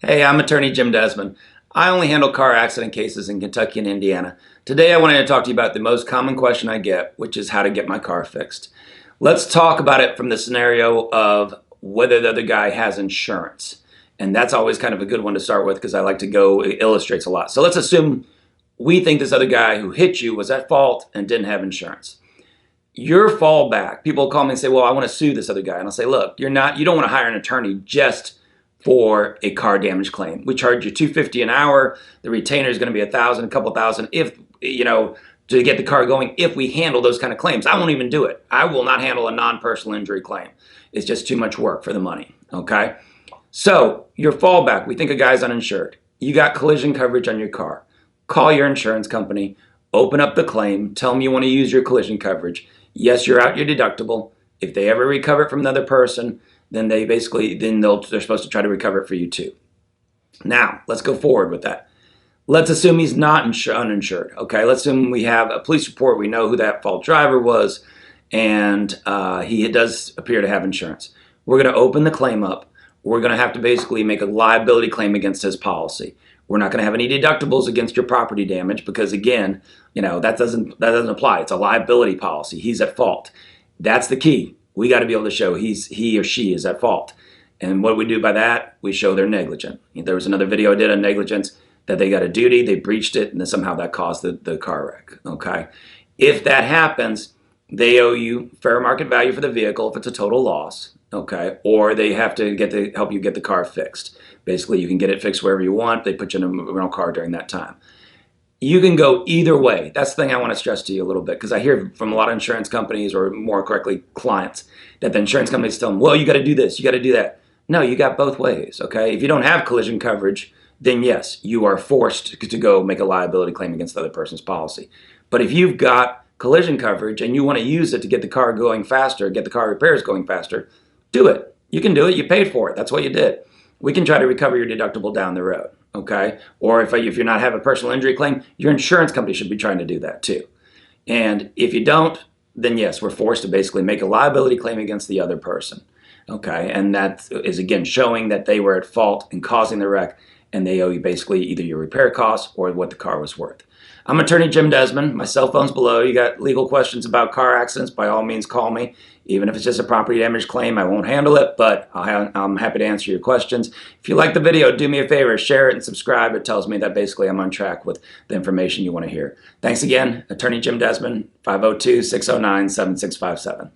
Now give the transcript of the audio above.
Hey, I'm attorney Jim Desmond. I only handle car accident cases in Kentucky and Indiana. Today I wanted to talk to you about the most common question I get, which is how to get my car fixed. Let's talk about it from the scenario of whether the other guy has insurance. And that's always kind of a good one to start with because I like to go, it illustrates a lot. So let's assume we think this other guy who hit you was at fault and didn't have insurance. Your fallback, people call me and say, well, I want to sue this other guy. And I'll say, look, you don't want to hire an attorney just for a car damage claim. We charge you $250 an hour. The retainer is going to be $1,000, a couple thousand, if, to get the car going, if we handle those kind of claims. I won't even do it. I will not handle a non-personal injury claim. It's just too much work for the money, okay? So your fallback, we think a guy's uninsured. You got collision coverage on your car. Call your insurance company, open up the claim, tell them you want to use your collision coverage. Yes, you're out your deductible. If they ever recover it from another person, then they're supposed to try to recover it for you too. Now, let's go forward with that. Let's assume he's not uninsured. Okay, let's assume we have a police report. We know who that fault driver was, and he does appear to have insurance. We're going to open the claim up. We're going to have to basically make a liability claim against his policy. We're not going to have any deductibles against your property damage because, again, that doesn't apply. It's a liability policy. He's at fault. That's the key. We got to be able to show he or she is at fault. And what we do by that, we show they're negligent. There was another video I did on negligence that they got a duty, they breached it, and then somehow that caused the car wreck. Okay, if that happens, they owe you fair market value for the vehicle if it's a total loss. Okay, or they have to help you get the car fixed. Basically, you can get it fixed wherever you want. They put you in a rental car during that time. You can go either way. That's the thing I want to stress to you a little bit because I hear from a lot of insurance companies, or more correctly, clients, that the insurance companies tell them, well, you got to do this, you got to do that. No, you got both ways, okay? If you don't have collision coverage, then yes, you are forced to go make a liability claim against the other person's policy. But if you've got collision coverage and you want to use it to get the car going faster, get the car repairs going faster, do it. You can do it. You paid for it. That's what you did. We can try to recover your deductible down the road. Okay, or if you're not having a personal injury claim, your insurance company should be trying to do that too. And if you don't, then yes, we're forced to basically make a liability claim against the other person. Okay, and that is again showing that they were at fault in causing the wreck, and they owe you basically either your repair costs or what the car was worth. I'm attorney Jim Desmond. My cell phone's below. You got legal questions about car accidents, by all means call me. Even if it's just a property damage claim, I won't handle it, but I'm happy to answer your questions. If you like the video, do me a favor, share it and subscribe. It tells me that basically I'm on track with the information you want to hear. Thanks again, attorney Jim Desmond, 502-609-7657.